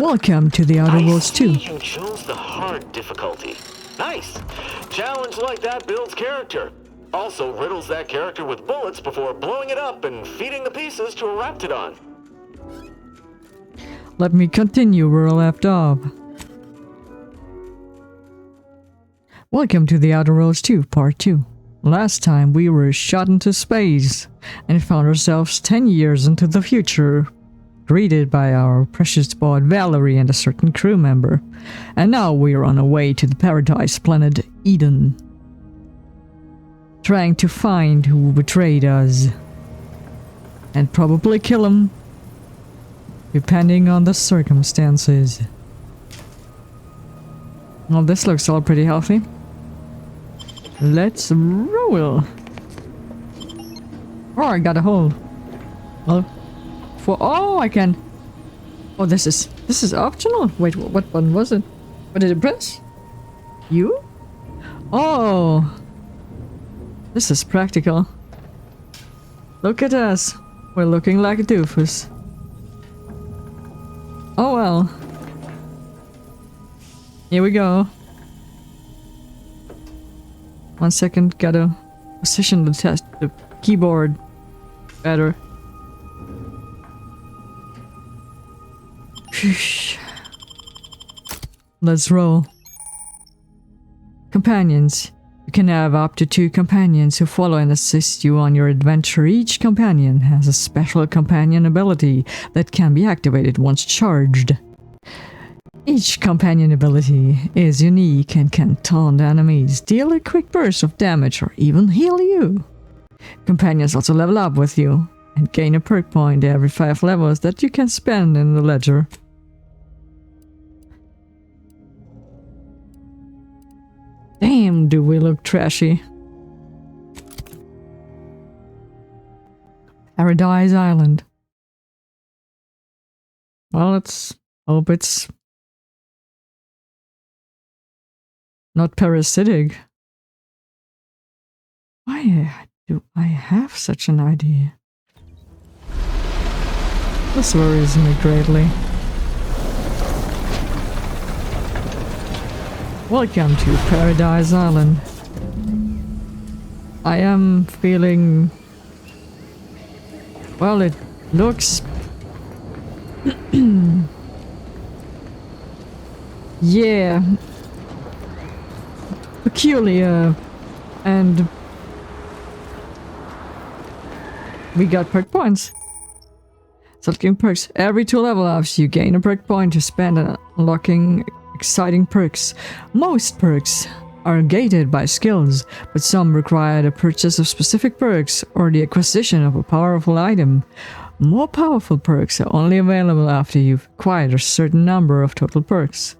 Welcome to the Outer Worlds 2. You chose the hard difficulty. Nice. Challenge like that builds character. Also riddles that character with bullets before blowing it up and feeding the pieces to a raptidon. Let me continue where I left off. Welcome to the Outer Worlds 2, Part 2. Last time we were shot into space and found ourselves 10 years into the future, greeted by our precious bud Valerie and a certain crew member. And now we are on our way to the paradise planet Eden, trying to find who betrayed us and probably kill him, depending on the circumstances. Well, this looks all pretty healthy. Let's roll. Oh, I got a hole. Oh, I can. Oh, this is optional. Wait, what button was it? What did it press? You? Oh, this is practical. Look at us. We're looking like a doofus. Oh well. Here we go. 1 second, gotta position the test the keyboard better. Let's roll. Companions. You can have up to 2 companions who follow and assist you on your adventure. Each companion has a special companion ability that can be activated once charged. Each companion ability is unique and can taunt enemies, deal a quick burst of damage, or even heal you. Companions also level up with you and gain a perk point every 5 levels that you can spend in the ledger. Damn, do we look trashy. Paradise Island. Well, let's hope it's not parasitic. Why do I have such an idea? This worries me greatly. Welcome to Paradise Island. I am feeling... well, it looks... yeah... peculiar. And... we got perk points. Selecting perks. Every 2 level ups, you gain a perk point to spend on unlocking exciting perks. Most perks are gated by skills, but some require the purchase of specific perks or the acquisition of a powerful item. More powerful perks are only available after you've acquired a certain number of total perks.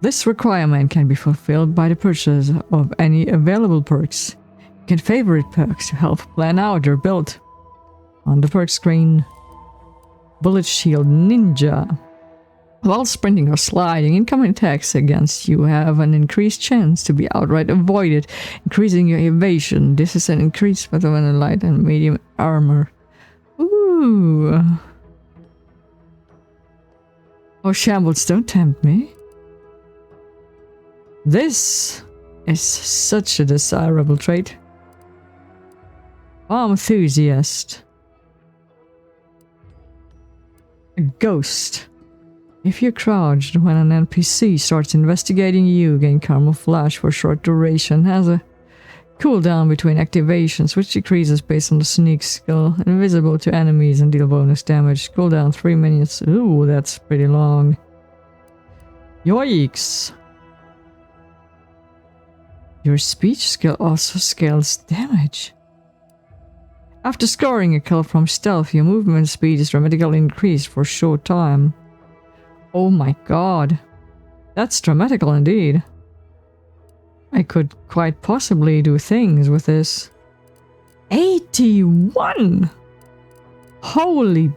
This requirement can be fulfilled by the purchase of any available perks. You can favorite perks to help plan out your build. On the perk screen, Bullet Shield Ninja. While sprinting or sliding, incoming attacks against you have an increased chance to be outright avoided, increasing your evasion. This is an increased weapon in light and medium armor. Ooh. Oh, shambles, don't tempt me. This is such a desirable trait. Farm enthusiast. A ghost. If you're crouched when an NPC starts investigating you, gain camouflage for a short duration. Has a cooldown between activations, which decreases based on the sneak skill. Invisible to enemies and deal bonus damage. Cooldown 3 minutes. Ooh, that's pretty long. Yoicks! Your speech skill also scales damage. After scoring a kill from stealth, your movement speed is dramatically increased for a short time. Oh my god. That's dramatical indeed. I could quite possibly do things with this. 81! Holy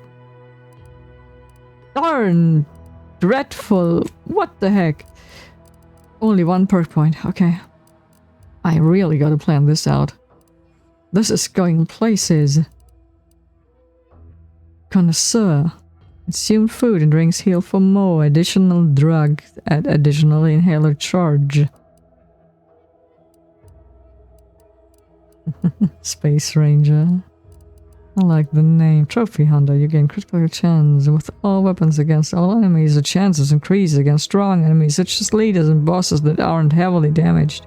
darn dreadful. What the heck? Only 1 perk point. Okay. I really gotta plan this out. This is going places. Connoisseur. Consumed food and drinks heal for more. Additional drug at additional inhaler charge. Space Ranger. I like the name. Trophy Hunter. You gain critical chance with all weapons against all enemies. The chances increase against strong enemies such as leaders and bosses that aren't heavily damaged.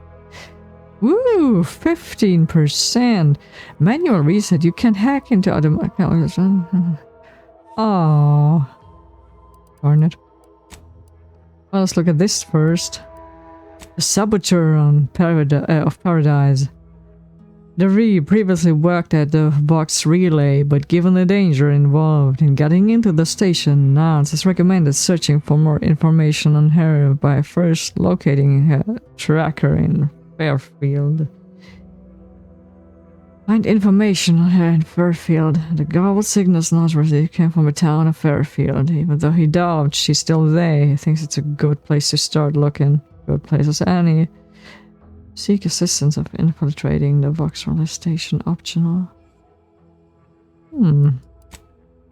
Woo! 15%! Manual reset. You can hack into other... Oh, darn it. Well, let's look at this first. The Saboteur on of Paradise. The Ree previously worked at the box relay, but given the danger involved in getting into the station, Nance has recommended searching for more information on her by first locating her tracker in Fairfield. Find information on her in Fairfield. The garbled signals not received came from the town of Fairfield. Even though he doubts she's still there, he thinks it's a good place to start looking. Good place as any. Seek assistance of infiltrating the Vauxhall station optional.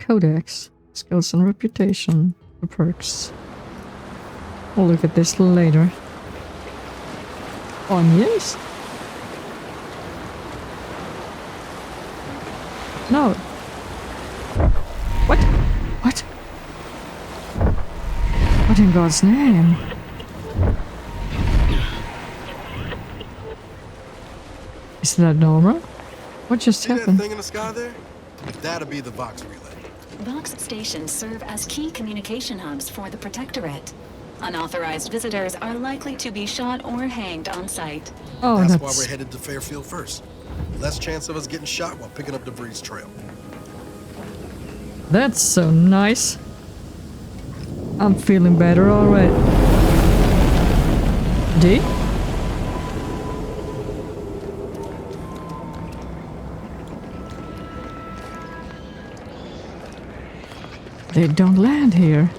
Codex. Skills and reputation. The perks. We'll look at this later. Onions? No. What? What? What in God's name? Is that normal? What just happened? That thing in the sky there? That'll be the Vox relay. Vox stations serve as key communication hubs for the Protectorate. Unauthorized visitors are likely to be shot or hanged on sight. Oh, that's why we're headed to Fairfield first. Less chance of us getting shot while picking up debris trail. That's so nice. I'm feeling better already. D? They don't land here.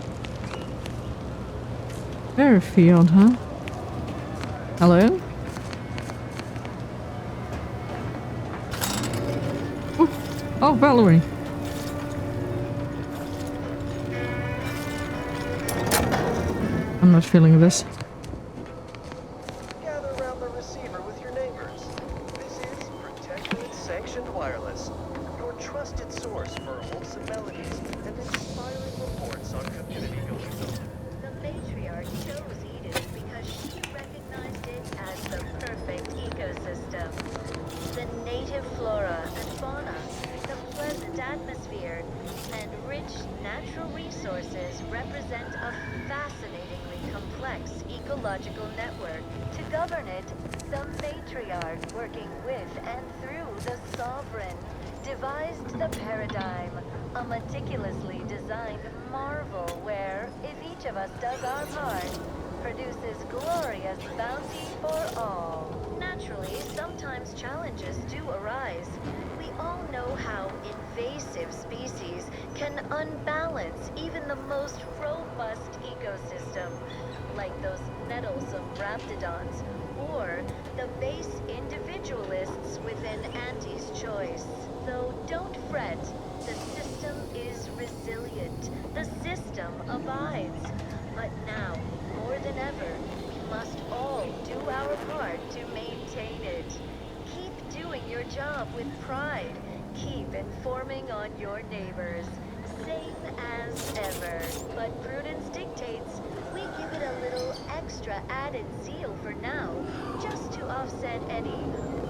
Fairfield, huh? Hello? Ooh. Oh, Valerie. I'm not feeling this. Gather around the receiver with your neighbors. This is Protectorate Sanctioned Wireless, your trusted source for wholesome melodies and inspiring reports on community building. The matriarch chose Eden because she recognized it as the perfect ecosystem. The native flora and fauna, the pleasant atmosphere, and rich natural resources represent a fascinatingly complex ecological network. To govern it, the matriarch, working with and through the sovereign, devised the paradigm, a meticulously designed marvel where, if each of us does our part, produces glorious bounty for all. Naturally, sometimes challenges do arise. We all know how invasive species can unbalance even the most robust ecosystem, like those meddlesome raptidons, or the base individualists within Auntie's choice. So don't fret, the system is resilient, the system abides. But now, more than ever, we must all do our part to maintain it. Keep doing your job with pride. Keep informing on your neighbors. Same as ever. But prudence dictates we give it a little extra added zeal for now, just to offset any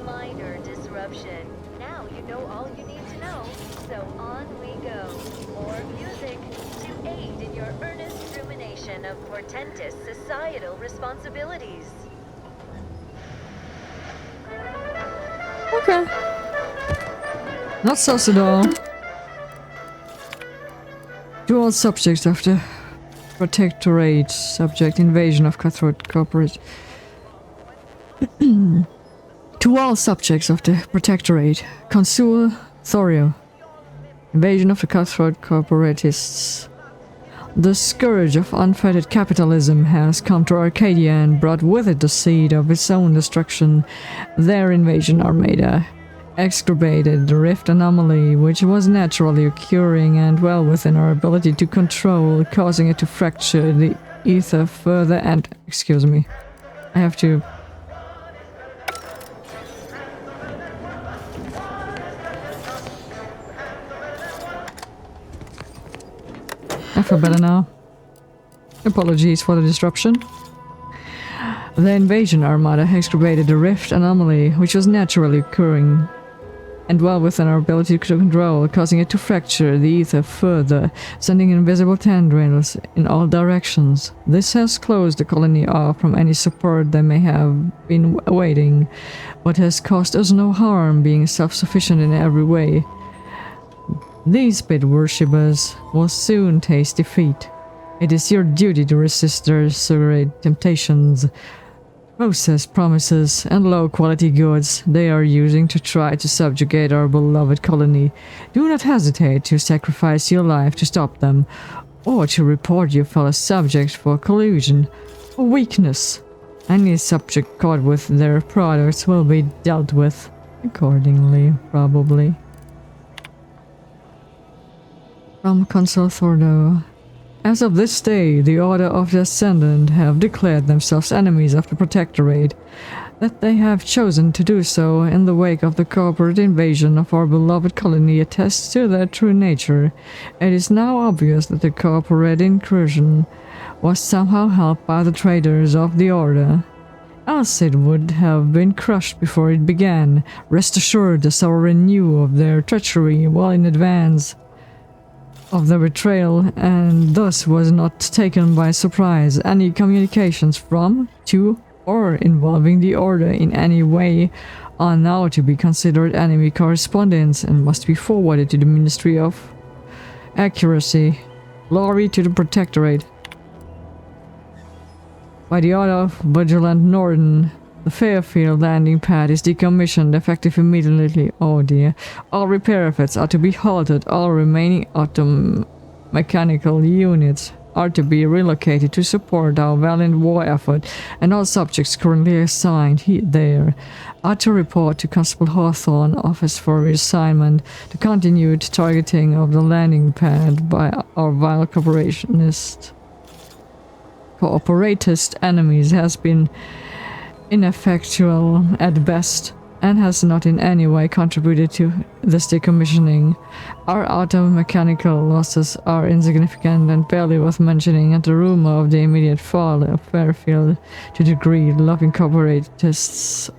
minor disruption. Now you know all you need to know, so on we go. More music to aid in your earnest rumination of portentous societal responsibilities. Okay. Not sus at all. Dual subjects of the Protectorate. Subject invasion of Cutthroat Corporate. To all subjects of the Protectorate. Consul Thorio. Invasion of the Cutthroat Corporatists. The scourge of unfettered capitalism has come to Arcadia and brought with it the seed of its own destruction. Their invasion armada exacerbated the rift anomaly, which was naturally occurring and well within our ability to control, causing it to fracture the ether further and... Excuse me. I have to... I feel better now. Apologies for the disruption. The invasion armada exacerbated the rift anomaly, which was naturally occurring and well within our ability to control, causing it to fracture the ether further, sending invisible tendrils in all directions. This has closed the colony off from any support they may have been awaiting, but has caused us no harm, being self-sufficient in every way. These pit worshippers will soon taste defeat. It is your duty to resist their surrogate temptations, processed promises, and low-quality goods they are using to try to subjugate our beloved colony. Do not hesitate to sacrifice your life to stop them, or to report your fellow subjects for collusion or weakness. Any subject caught with their products will be dealt with accordingly, probably. From Consul Thordo. As of this day, the Order of the Ascendant have declared themselves enemies of the Protectorate. That they have chosen to do so in the wake of the corporate invasion of our beloved colony attests to their true nature. It is now obvious that the corporate incursion was somehow helped by the traitors of the Order. Else it would have been crushed before it began. Rest assured, the Sovereign knew of their treachery well in advance of the betrayal, and thus was not taken by surprise. Any communications from, to, or involving the Order in any way are now to be considered enemy correspondence and must be forwarded to the Ministry of Accuracy. Glory to the Protectorate. By the order of Vigilant Norden, the Fairfield landing pad is decommissioned, effective immediately. Oh dear. All repair efforts are to be halted. All remaining auto-mechanical units are to be relocated to support our valiant war effort, and all subjects currently assigned there are to report to Constable Hawthorne, Office for Reassignment. The continued targeting of the landing pad by our vile cooperationist enemies has been ineffectual at best, and has not in any way contributed to this decommissioning. Our auto-mechanical losses are insignificant and barely worth mentioning, and the rumor of the immediate fall of Fairfield to degree loving corporatists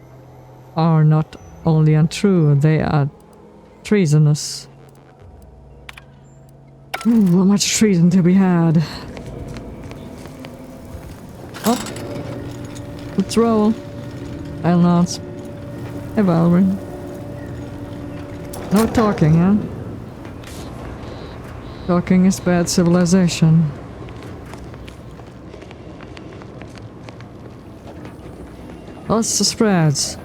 are not only untrue, they are treasonous. Ooh, much treason to be had. Up. Let's roll. I'll not. Hey, Valerie. No talking, huh? Talking is bad civilization. Lots of spreads.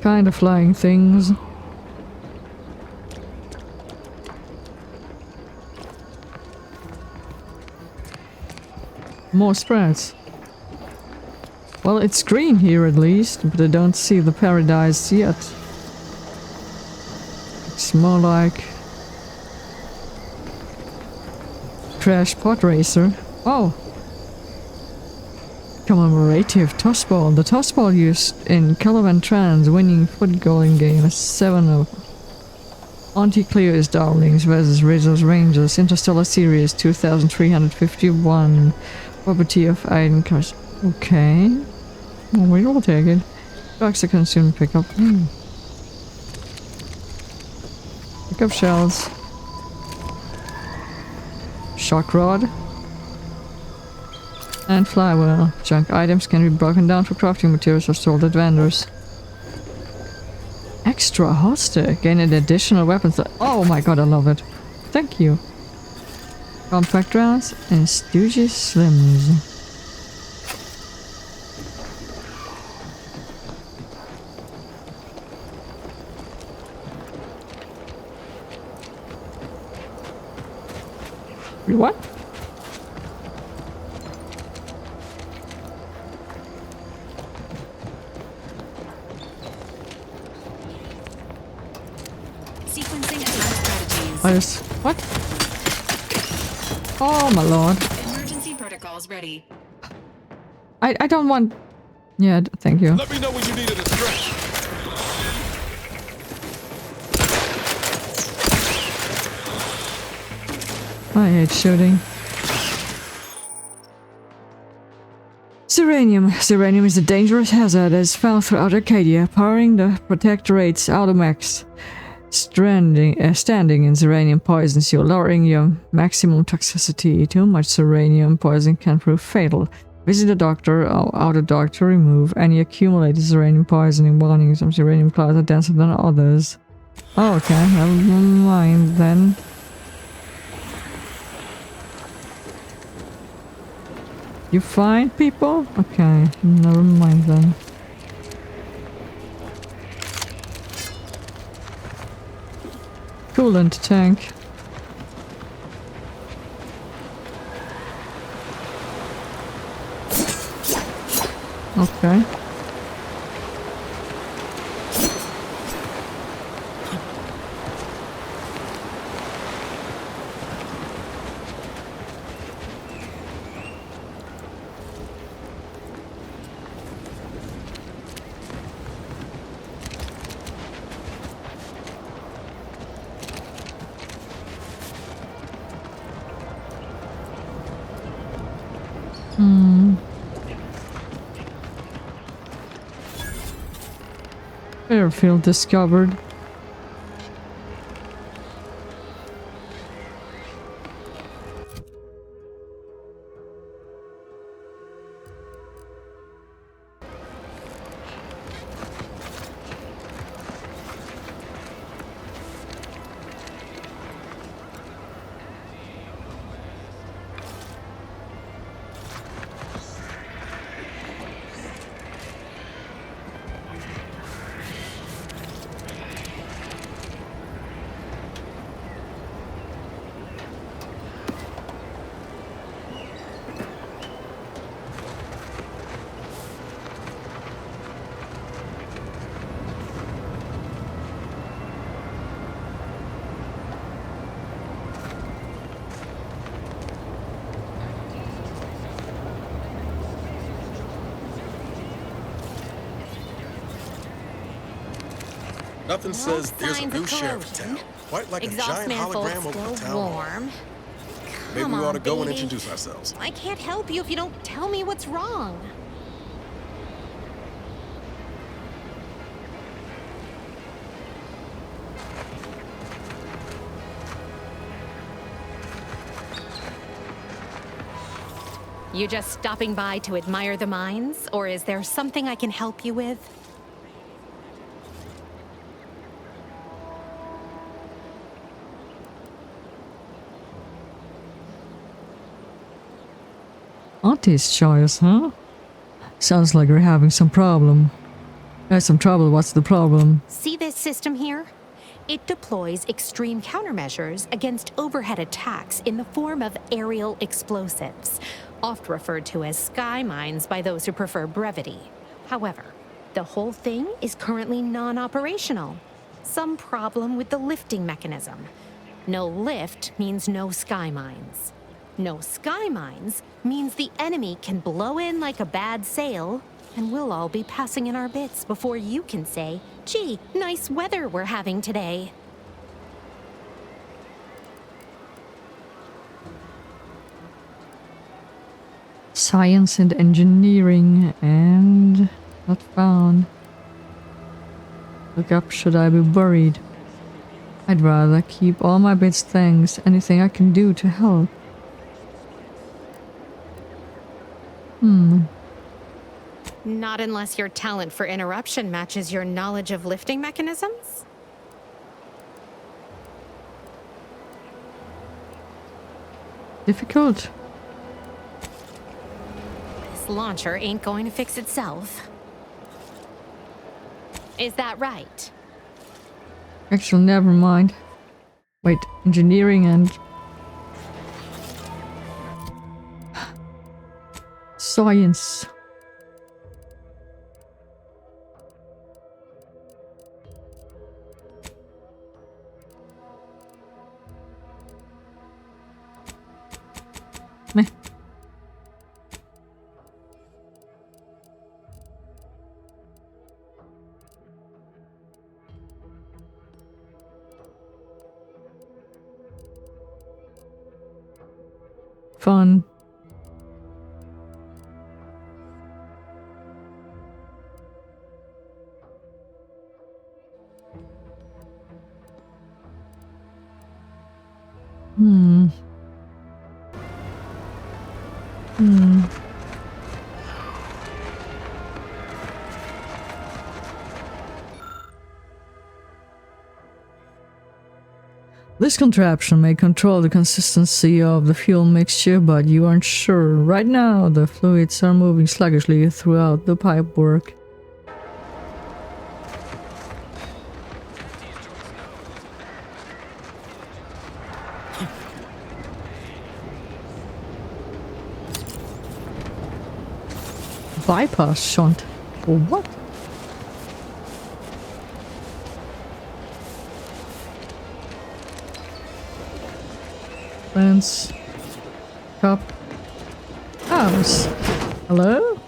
Kind of flying things. More spreads. Well, it's green here at least, but I don't see the paradise yet. It's more like Crash Pod Racer. Oh! Commemorative tossball. The tossball used in Caravan Trans winning football in game 7 of Anti-Cleo's Darlings vs. Rizzo's Rangers Interstellar Series 2351. Property of Aiden Cars. Okay. Well, we will take it. Bucks I can soon pick up. Pick up shells. Shock rod. And flywheel. Junk items can be broken down for crafting materials or sold at vendors. Extra holster. Gain an additional weapon. Oh my god, I love it. Thank you. Compact rounds and Stooges Slims. What? Sequencing attack strategies. I just... What? Oh my lord. Emergency protocols ready. I don't want... Yeah, thank you. Let me know when you need a stretch. I hate shooting. Zeranium. Zeranium is a dangerous hazard that is found throughout Arcadia, powering the Protectorate's automax. Standing in Zeranium poisons you, lowering your maximum toxicity. Too much Zeranium poison can prove fatal. Visit a doctor or outer doc to remove any accumulated Zeranium poisoning. Warning, some Zeranium clouds are denser than others. Oh, okay, never mind then. You find people? Okay, never mind then. Coolant tank. Okay. Fairfield discovered. Nothing says there's a signs new of sheriff in corrosion. town. Quite like a Exhaust giant manifold hologram over the still town hall. warm. Maybe Come we ought on, to go and baby. introduce ourselves. I can't help you if you don't tell me what's wrong. You just stopping by to admire the mines, or is there something I can help you with? Auntie's choice, huh? Sounds like you're having some problem. There's some trouble, what's the problem? See this system here? It deploys extreme countermeasures against overhead attacks in the form of aerial explosives, oft referred to as sky mines by those who prefer brevity. However, the whole thing is currently non-operational. Some problem with the lifting mechanism. No lift means no sky mines. No sky mines means the enemy can blow in like a bad sail, and we'll all be passing in our bits before you can say, gee, nice weather we're having today. Science and engineering and not found. Look up, should I be worried? I'd rather keep all my bits, thanks. Anything I can do to help. Not unless your talent for interruption matches your knowledge of lifting mechanisms? Difficult. This launcher ain't going to fix itself. Is that right? Actually, never mind. Wait, engineering and... science. Fun. Hmm. This contraption may control the consistency of the fuel mixture, but you aren't sure. Right now, the fluids are moving sluggishly throughout the pipework. Bypass shunt? For what? Lens. Cup. House. Hello?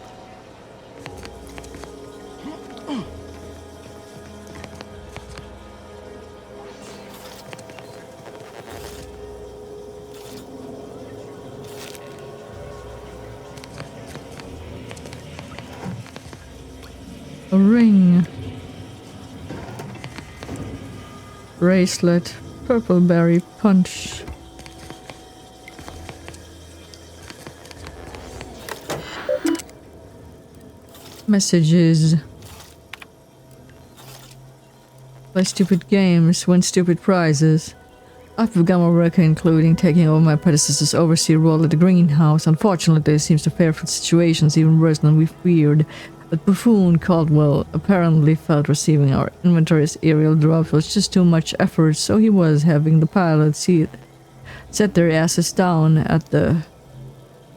A ring. Bracelet. Purple berry punch. Messages. Play stupid games, win stupid prizes. I've begun my work including taking over my predecessor's overseer role at the greenhouse. Unfortunately, it seems the Fairfield situation is even worse than we feared. But buffoon Caldwell apparently felt receiving our inventory's aerial drops was just too much effort, so he was having the pilots set their asses down at the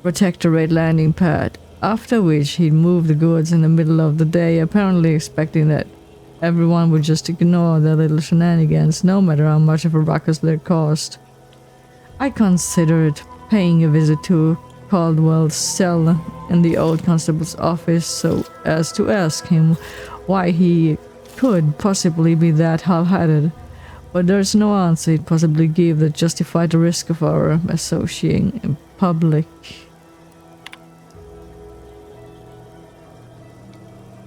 Protectorate landing pad. After which he'd move the goods in the middle of the day, apparently expecting that everyone would just ignore their little shenanigans, no matter how much of a ruckus they caused. I considered paying a visit to Caldwell's cell in the old constable's office so as to ask him why he could possibly be that hard-headed, but there's no answer he'd possibly give that justified the risk of our associating in public.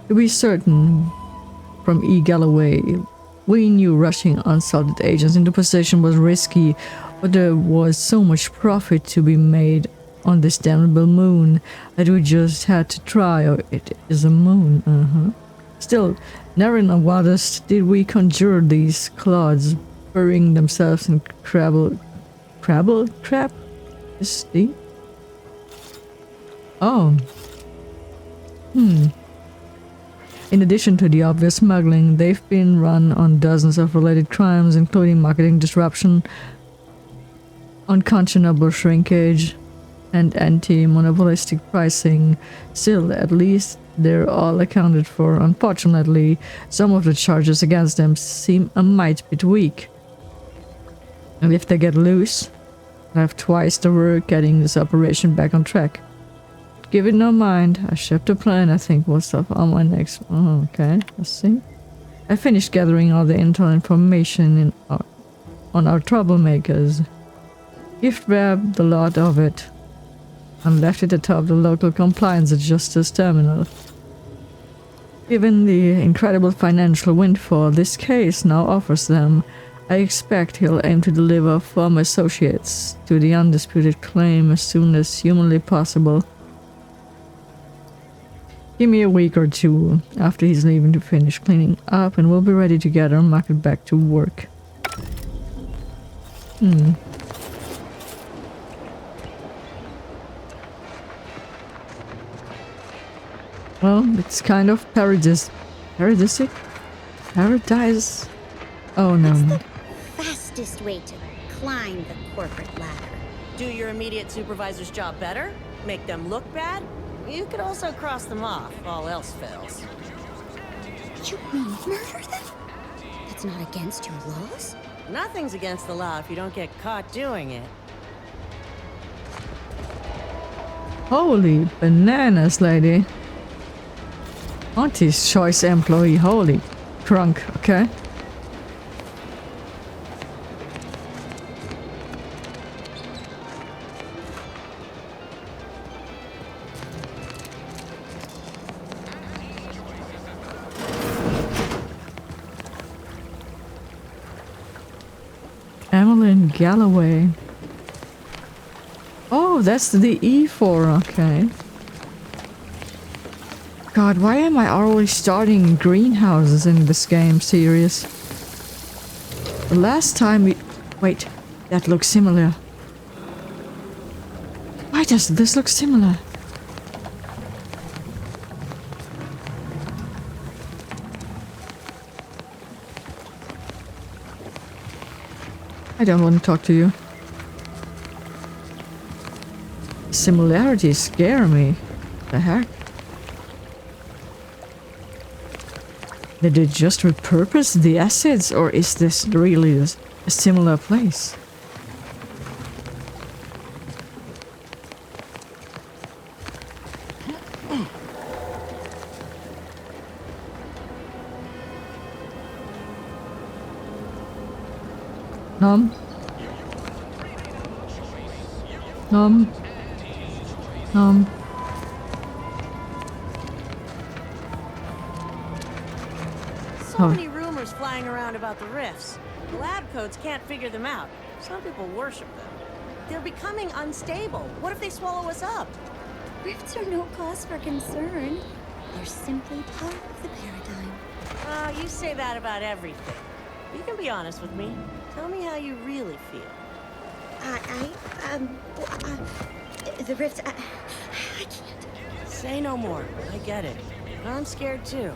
To be certain, from E. Galloway, we knew rushing unsalted agents into possession was risky, but there was so much profit to be made on this damnable moon that we just had to try. Oh, it is a moon, Still, never in the wildest did we conjure these clods burying themselves in crap? Is deep? Oh. In addition to the obvious smuggling, they've been run on dozens of related crimes, including marketing disruption, unconscionable shrinkage, and anti-monopolistic pricing. Still, at least they're all accounted for. Unfortunately, some of the charges against them seem a mite bit weak. And if they get loose, I have twice the work getting this operation back on track. Give it no mind. I shipped a plan. I think we'll stop on my next. Oh, okay. Let's see. I finished gathering all the intel information on our troublemakers. Gift wrapped a lot of it and left it atop the local compliance adjuster's terminal. Given the incredible financial windfall this case now offers them, I expect he'll aim to deliver former associates to the undisputed claim as soon as humanly possible. Give me a week or two after he's leaving to finish cleaning up and we'll be ready to get our market back to work. Well, it's kind of paradisic? Paradise? Oh no. It's the fastest way to climb the corporate ladder. Do your immediate supervisor's job better? Make them look bad? You could also cross them off, all else fails. You mean murder them? That's not against your laws? Nothing's against the law if you don't get caught doing it. Holy bananas, lady. Auntie's choice employee, holy crunk, okay? Galloway. Oh, that's the E4, okay. God, why am I already starting greenhouses in this game? Serious. The last time we... Wait, that looks similar. Why does this look similar? I don't want to talk to you. Similarities scare me. The heck? Did they just repurpose the assets, or is this really a similar place? Nom. Nom. Nom. So many rumors flying around about the rifts. The lab coats can't figure them out. Some people worship them. They're becoming unstable. What if they swallow us up? Rifts are no cause for concern. They're simply part of the paradigm. You say that about everything. You can be honest with me. Tell me how you really feel. The rifts, I can't. Say no more. I get it. I'm scared too.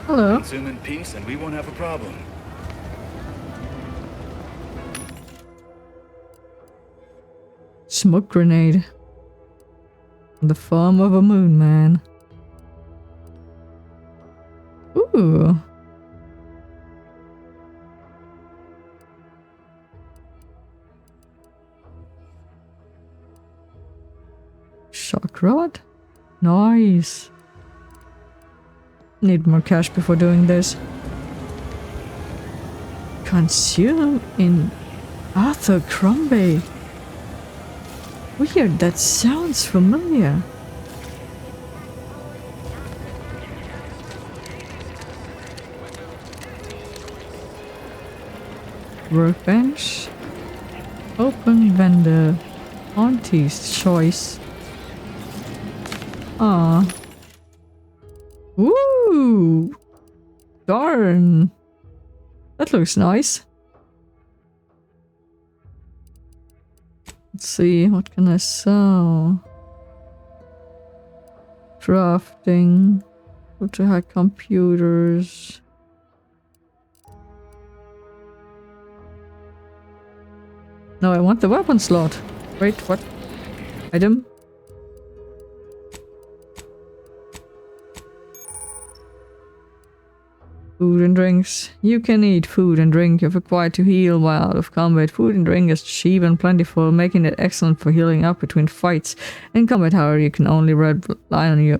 Hello. Consume in peace and we won't have a problem. Smoke grenade. In the form of a moon man. Ooh. Shock rod? Nice. Need more cash before doing this. Consume in Arthur Crombie. Weird, that sounds familiar. Workbench. Open vendor. Auntie's choice. Ah. Woo! Darn. That looks nice. Let's see, what can I sell? Drafting. Ultra high computers. No, I want the weapon slot. Wait, what? Item? Food and drinks. You can eat food and drink if required to heal while out of combat. Food and drink is cheap and plentiful, making it excellent for healing up between fights. In combat, however, you can only rely on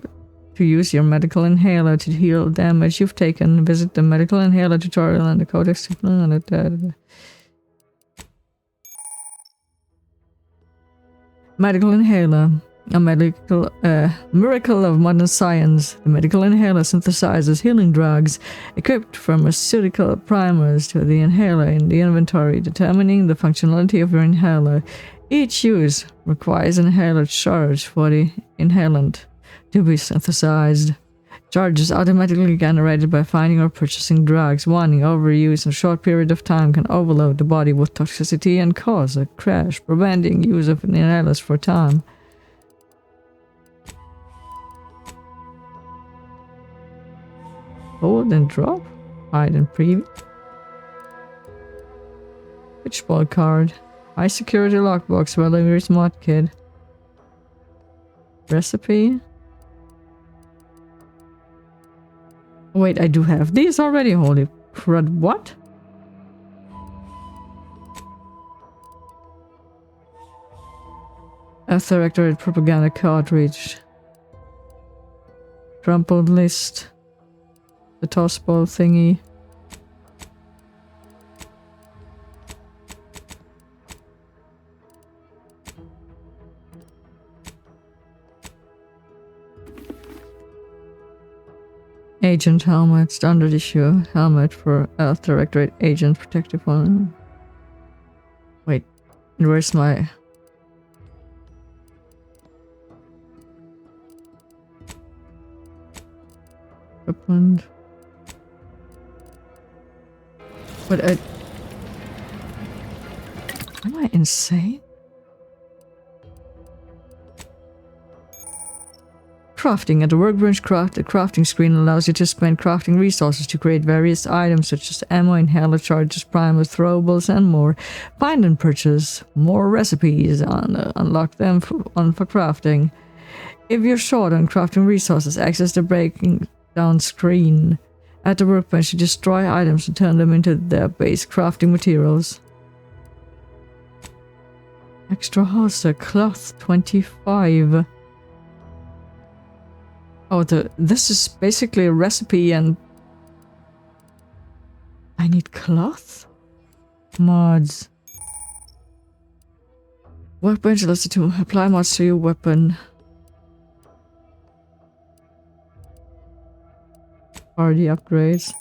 to use your medical inhaler to heal damage you've taken. Visit the medical inhaler tutorial and the codex. Medical inhaler. A miracle of modern science. The medical inhaler synthesizes healing drugs equipped pharmaceutical primers to the inhaler in the inventory, determining the functionality of your inhaler. Each use requires an inhaler charge for the inhalant to be synthesized. Charge is automatically generated by finding or purchasing drugs. Warning: overuse in a short period of time can overload the body with toxicity and cause a crash, preventing use of inhalers for time. Hold and drop. Hide and preview. Switchboard card. High security lockbox. Valerie Smart Kid. Recipe. Wait, I do have these already. Holy crud, what? Directorate propaganda cartridge. Crumpled list. The toss ball thingy. Agent helmet, standard issue helmet for Earth Directorate agent, protective one. Wait, where's my... Equipment. But I... Am I insane? Crafting. At the workbench, the crafting screen allows you to spend crafting resources to create various items such as ammo, inhaler charges, primers, throwables, and more. Find and purchase more recipes and unlock them for crafting. If you're short on crafting resources, access the breaking down screen. At the workbench, you destroy items and turn them into their base crafting materials. Extra holster, cloth 25. Oh, this is basically a recipe and... I need cloth? Mods. Workbench allows you to apply mods to your weapon. Party upgrades.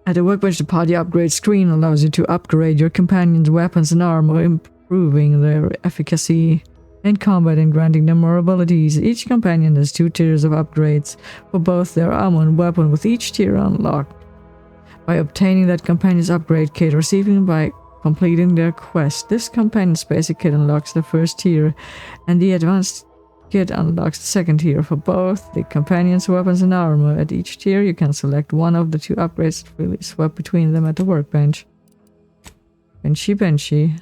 At the workbench, the party upgrade screen allows you to upgrade your companion's weapons and armor, improving their efficacy in combat and granting them more abilities. Each companion has 2 tiers of upgrades for both their armor and weapon, with each tier unlocked by obtaining that companion's upgrade kit, receiving by completing their quest. This companion's basic kit unlocks the first tier, and the advanced kit unlocks the second tier for both the companion's weapons and armor. At each tier, you can select one of the 2 upgrades to freely swap between them at the workbench. Benchy.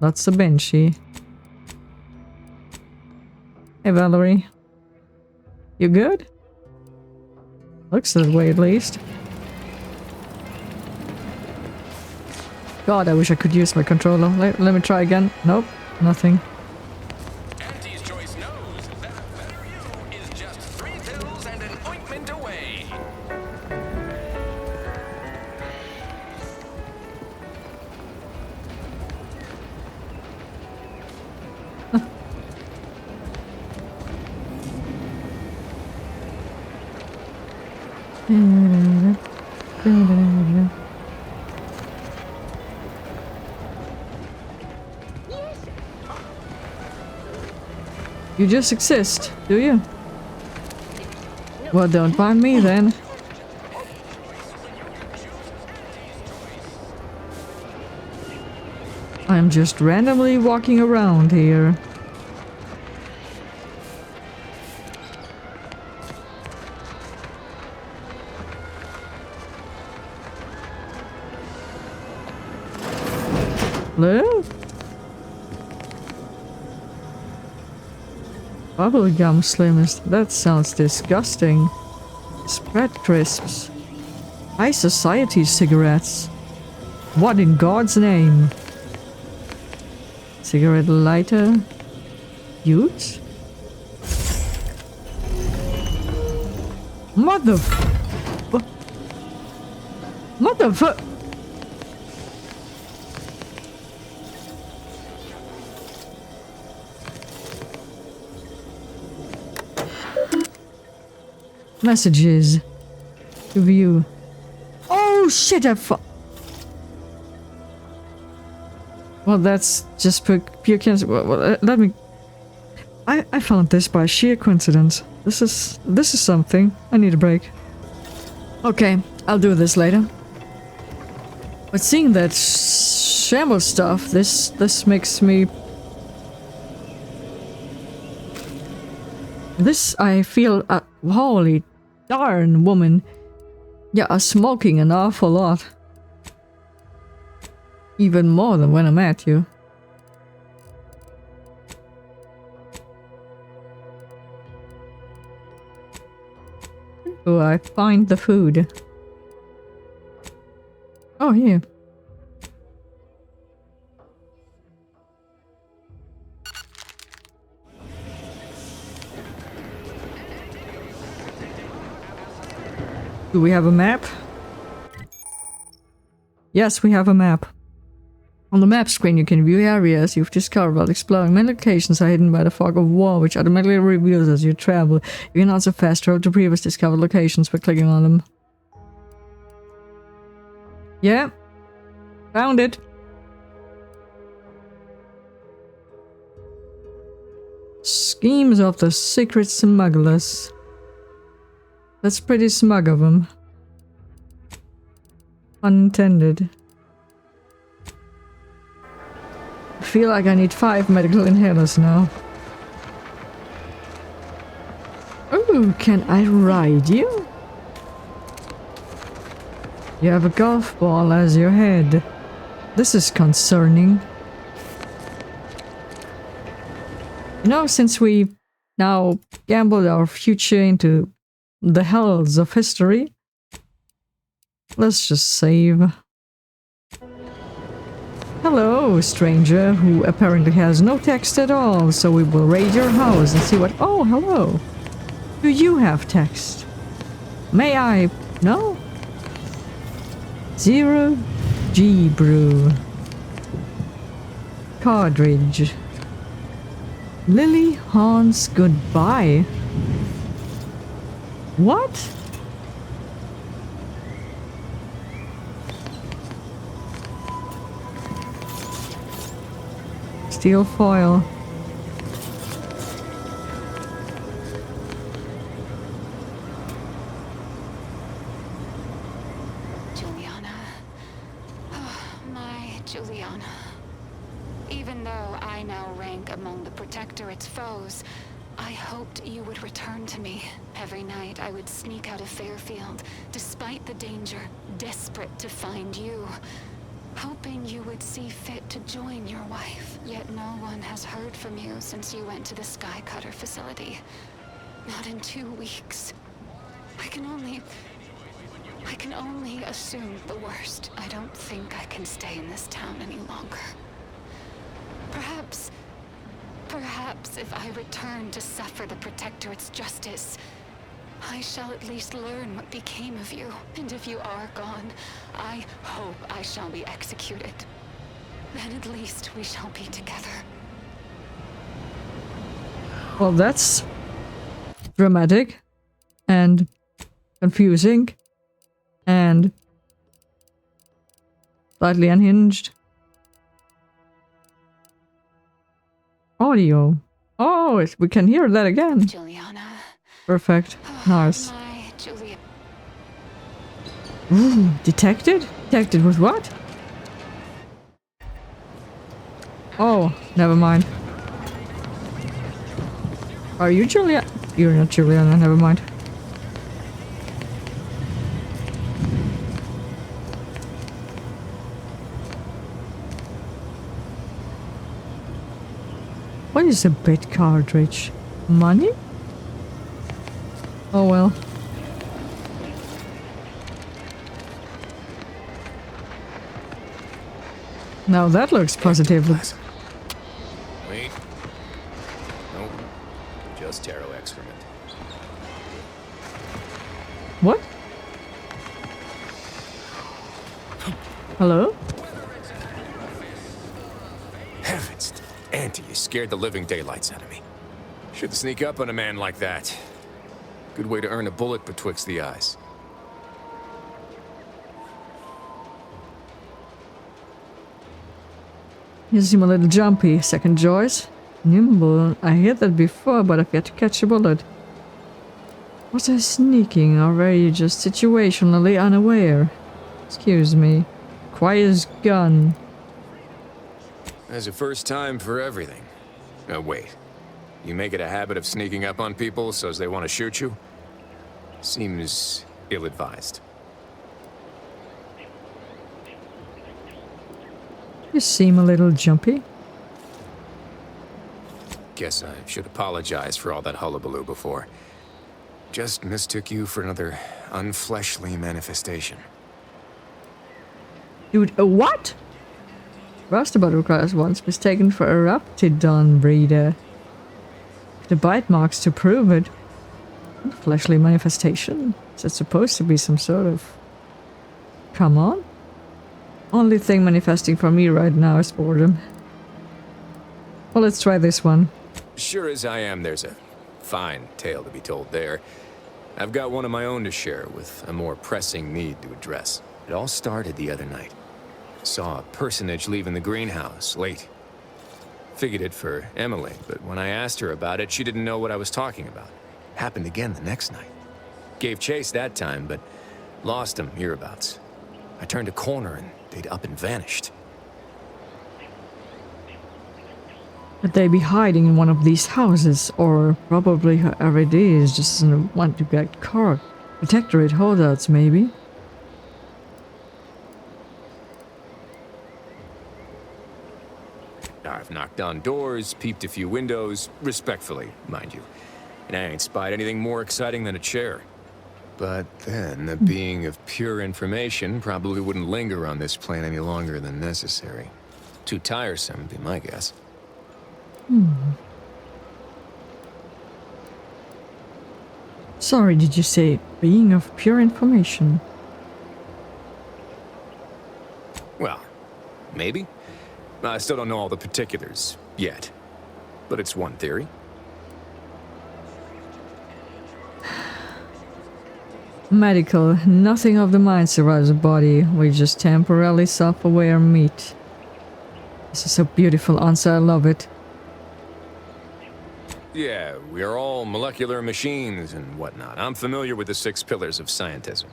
Lots of benchy. Hey Valerie. You good? Looks that way at least. God, I wish I could use my controller. Let me try again. Nope, nothing. Auntie's Choice knows that Fairview is just 3 pills and an ointment away. You just exist, do you? Well, don't find me then. I'm just randomly walking around here. Hello? Bubblegum Slimmers. That sounds disgusting. Spread crisps. High society cigarettes. What in God's name? Cigarette lighter. Utes? Mother Messages to view. Oh shit! Well, that's just pure cancer. Well, let me. I found this by sheer coincidence. This is something. I need a break. Okay, I'll do this later. But seeing that shambles stuff, this makes me. This I feel. Holy darn, woman. Yeah, I'm smoking an awful lot. Even more than when I met you. Oh, I find the food. Oh, here. Do we have a map? Yes, we have a map. On the map screen, you can view areas you've discovered while exploring. Many locations are hidden by the fog of war, which automatically reveals as you travel. You can also fast travel to previous discovered locations by clicking on them. Yeah. Found it. Schemes of the secret smugglers. That's pretty smug of them. Unintended. I feel like I need 5 medical inhalers now. Ooh, can I ride you? You have a golf ball as your head. This is concerning. You know, since we now gambled our future into the hells of history, let's just save. Hello, stranger, who apparently has no text at all, so we will raid your house and see what— Oh, hello. Do you have text? May I— No? 0 G brew. Cartridge. Lily Hans goodbye. What? Steel foil. Juliana. Oh, my Juliana. Even though I now rank among the Protectorate's foes, I hoped you would return to me. Every night I would sneak out of Fairfield, despite the danger, desperate to find you. Hoping you would see fit to join your wife. Yet no one has heard from you since you went to the Skycutter facility. Not in 2 weeks. I can only assume the worst. I don't think I can stay in this town any longer. Perhaps if I return to suffer the Protectorate's justice, I shall at least learn what became of you. And if you are gone, I hope I shall be executed. Then at least we shall be together. Well, that's dramatic and confusing and slightly unhinged. Audio. Oh, we can hear that again. Juliana. Perfect. Nice. My Julia. Ooh, detected? Detected with what? Oh, never mind. Are you Julia? You're not Juliana, never mind. What is a bit cartridge? Money? Oh well. Now that looks positive. Wait. Nope. Just taro excrement. What? Hello? Heavens. Auntie, you scared the living daylights out of me. Shouldn't sneak up on a man like that. Good way to earn a bullet betwixt the eyes. You seem a little jumpy, Second Joyce. Nimble. I heard that before, but I've yet to catch a bullet. Was I sneaking, or were you just situationally unaware? Excuse me. Quiet as gun. There's a first time for everything. Wait. You make it a habit of sneaking up on people so as they want to shoot you? Seems ill-advised. You seem a little jumpy. Guess I should apologize for all that hullabaloo before. Just mistook you for another unfleshly manifestation. Dude, a what? Rustabout was once mistaken for a Raptidon breeder. The bite marks to prove it. Fleshly manifestation? Is that supposed to be some sort of... Come on? Only thing manifesting for me right now is boredom. Well, let's try this one. Sure as I am, there's a fine tale to be told there. I've got one of my own to share with a more pressing need to address. It all started the other night. Saw a personage leaving the greenhouse late. Figured it for Emily, but when I asked her about it, she didn't know what I was talking about. Happened again the next night. Gave chase that time, but lost him hereabouts. I turned a corner and they'd up and vanished. Could they be hiding in one of these houses, or probably whoever it is just doesn't want to get caught? Protectorate holdouts, maybe? I've knocked on doors, peeped a few windows, respectfully, mind you. And I ain't spied anything more exciting than a chair. But then, the being of pure information probably wouldn't linger on this plane any longer than necessary. Too tiresome, would be my guess. Sorry, did you say being of pure information? Well, maybe. I still don't know all the particulars yet. But it's one theory. Medical. Nothing of the mind survives the body. We just temporarily self-aware meat. This is a beautiful answer. I love it. Yeah, we are all molecular machines and whatnot. I'm familiar with the 6 pillars of scientism.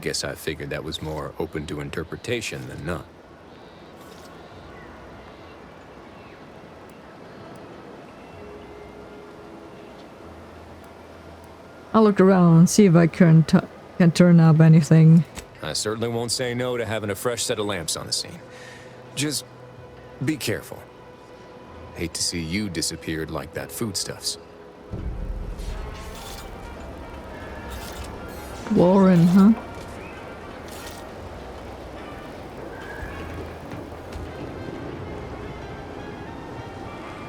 Guess I figured that was more open to interpretation than not. I'll look around and see if I can turn up anything. I certainly won't say no to having a fresh set of lamps on the scene. Just be careful. Hate to see you disappeared like that foodstuffs. Warren, huh?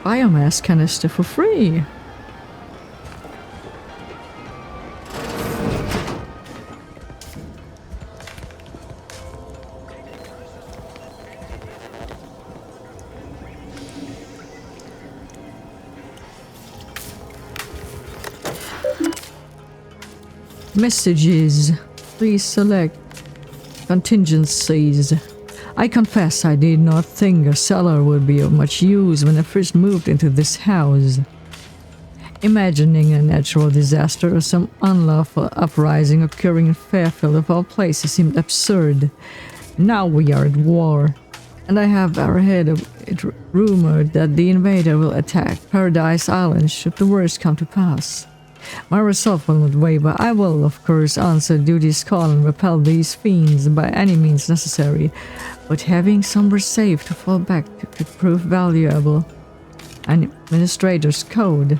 Biomass canister for free. Messages. Please select contingencies. I confess I did not think a cellar would be of much use when I first moved into this house. Imagining a natural disaster or some unlawful uprising occurring in Fairfield of all places seemed absurd. Now we are at war, and I have heard it rumored that the invader will attack Paradise Island should the worst come to pass. My resolve will not waver. I will, of course, answer duty's call and repel these fiends by any means necessary, but having somewhere safe to fall back to could prove valuable. An administrator's code.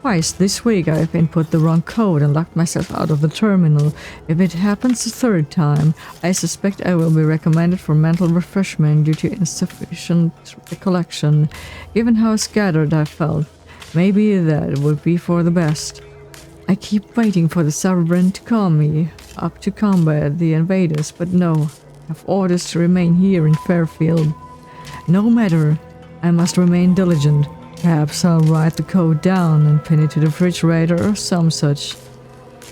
Twice this week I have input the wrong code and locked myself out of the terminal. If it happens a third time, I suspect I will be recommended for mental refreshment due to insufficient recollection. Given how scattered I felt, maybe that would be for the best. I keep waiting for the Sovereign to call me up to combat the invaders, but no, I have orders to remain here in Fairfield. No matter, I must remain diligent. Perhaps I'll write the code down and pin it to the refrigerator or some such,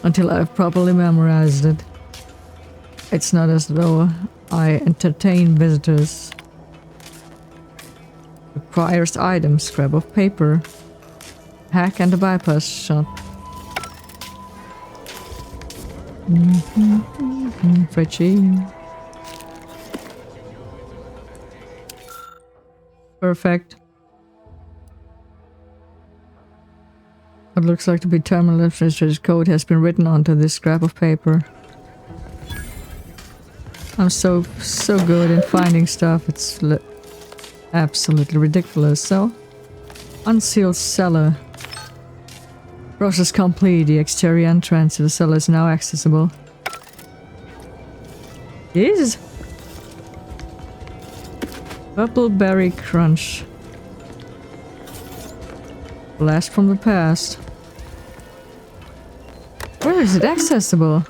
until I've properly memorized it. It's not as though I entertain visitors. Requires item, scrap of paper, hack and a bypass shot. Fridgey. Perfect. What looks like to be terminal administrator's code has been written onto this scrap of paper. I'm so good in finding stuff, it's absolutely ridiculous. So, unsealed cellar. Process complete. The exterior entrance to the cellar is now accessible. Is Bubbleberry Crunch. Blast from the past. Where is it accessible?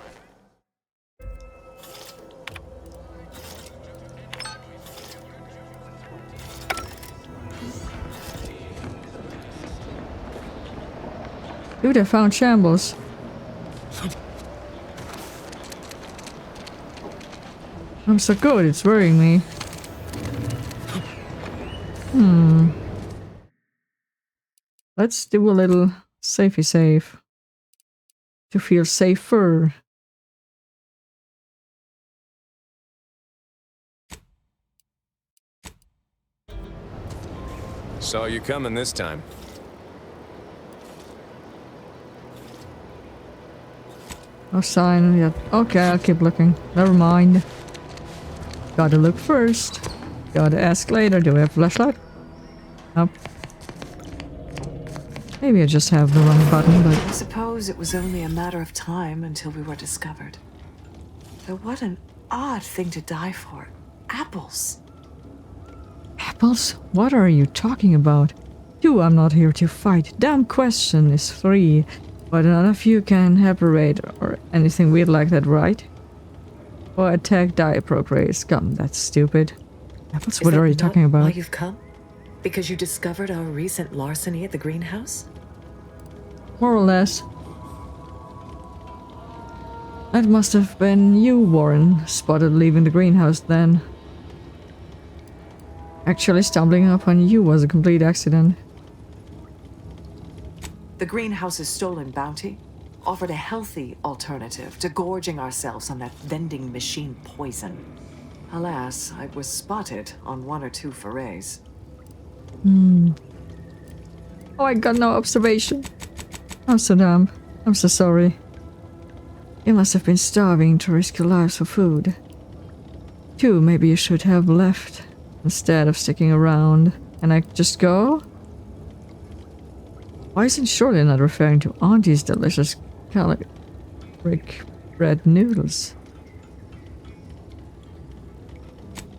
Dude, I found shambles. I'm so good, it's worrying me. Let's do a little safety save. To feel safer. Saw you coming this time. No sign yet. Okay, I'll keep looking. Never mind. Gotta look first. Gotta ask later. Do we have a flashlight? Nope. Maybe I just have the wrong button, but... I suppose it was only a matter of time until we were discovered. Though what an odd thing to die for. Apples. Apples? What are you talking about? 2, I'm not here to fight. Damn question is 3. But none of you can hibernate or anything weird like that, right? Or attack, die, procreate, scum. That's stupid. Apples? What are you talking about? Why you've come? Because you discovered our recent larceny at the greenhouse? More or less. That must have been you, Warren, spotted leaving the greenhouse then. Actually, stumbling upon you was a complete accident. The greenhouse's stolen bounty offered a healthy alternative to gorging ourselves on that vending machine poison. Alas, I was spotted on 1 or 2 forays. Oh, I got no observation. I'm so dumb. I'm so sorry. You must have been starving to risk your lives for food. 2, maybe you should have left instead of sticking around. Can I just go? Why isn't Shirley not referring to Auntie's delicious caloric bread noodles?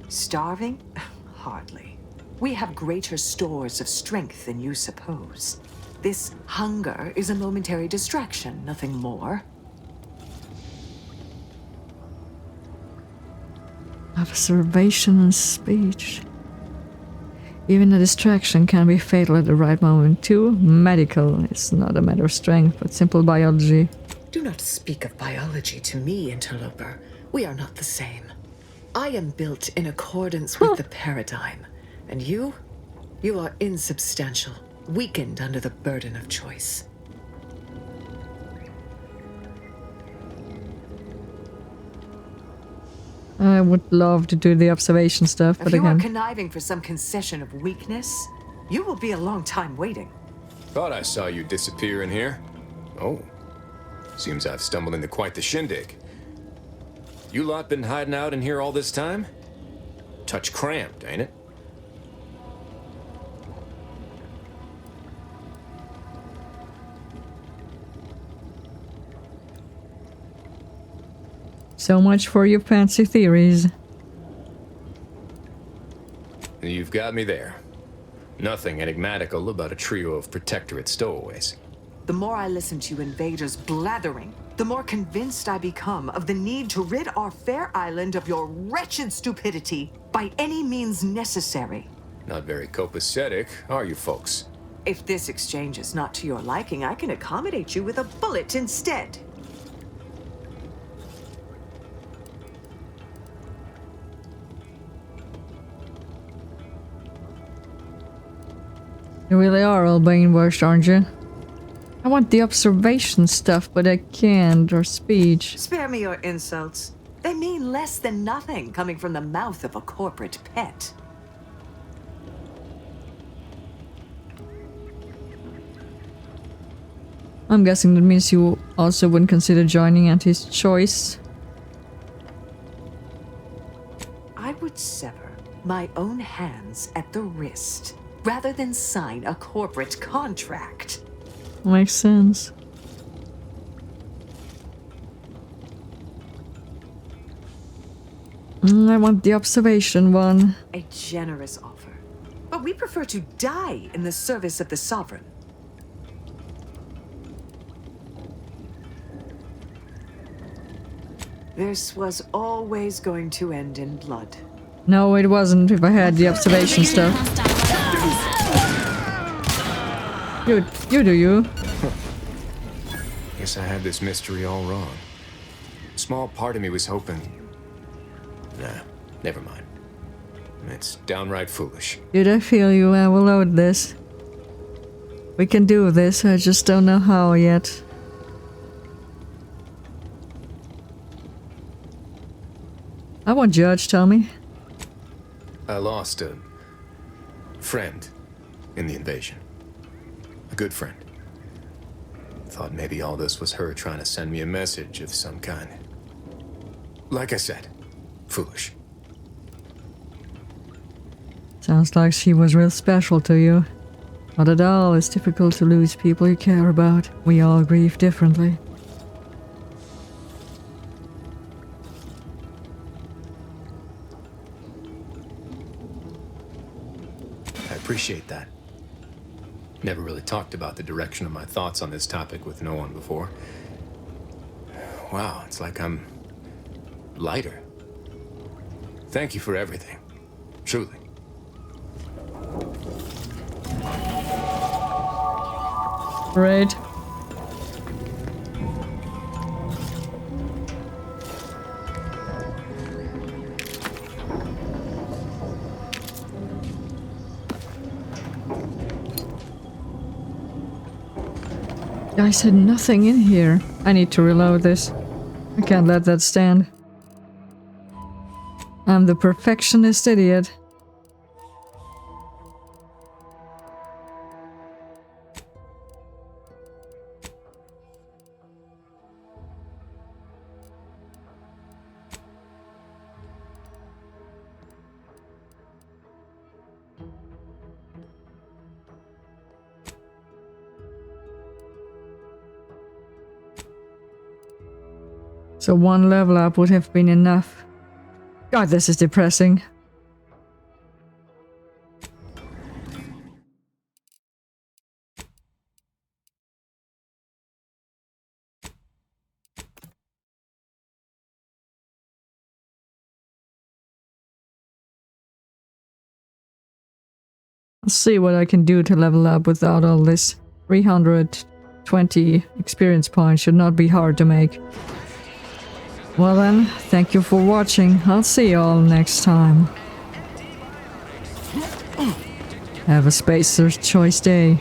Starving? Hardly. We have greater stores of strength than you suppose. This hunger is a momentary distraction, nothing more. Observation and speech. Even a distraction can be fatal at the right moment. 2, medical. It's not a matter of strength, but simple biology. Do not speak of biology to me, interloper. We are not the same. I am built in accordance with the paradigm. And you are insubstantial, weakened under the burden of choice. I would love to do the observation stuff, but if you again... are conniving for some concession of weakness, you will be a long time waiting. Thought I saw you disappear in here. Oh. Seems I've stumbled into quite the shindig. You lot been hiding out in here all this time? Touch cramped, ain't it? So much for your fancy theories. You've got me there. Nothing enigmatical about a trio of Protectorate stowaways. The more I listen to invaders blathering, the more convinced I become of the need to rid our fair island of your wretched stupidity by any means necessary. Not very copacetic, are you folks? If this exchange is not to your liking, I can accommodate you with a bullet instead. You really are all brainwashed, aren't you? I want the observation stuff, but I can't, or speech. Spare me your insults. They mean less than nothing coming from the mouth of a corporate pet. I'm guessing that means you also wouldn't consider joining Auntie's choice. I would sever my own hands at the wrist rather than sign a corporate contract. Makes sense. I want the observation one. A generous offer. But we prefer to die in the service of the Sovereign. This was always going to end in blood. No, it wasn't if I had the observation stuff. You do you. Guess I had this mystery all wrong. Small part of me was hoping... Nah, never mind. It's downright foolish. Dude, I feel you. I will load this. We can do this, I just don't know how yet. I won't judge, tell me. I lost a friend in the invasion. A good friend. Thought maybe all this was her trying to send me a message of some kind. Like I said, foolish. Sounds like she was real special to you. Not at all. It's difficult to lose people you care about. We all grieve differently. I appreciate that. Never really talked about the direction of my thoughts on this topic with no one before. Wow, it's like I'm lighter. Thank you for everything. Truly. Great. I said nothing in here. I need to reload this. I can't let that stand. I'm the perfectionist idiot. So one level up would have been enough. God, this is depressing. Let's see what I can do to level up without all this. 320 experience points should not be hard to make. Well then, thank you for watching. I'll see you all next time. Have a Spacer's Choice day.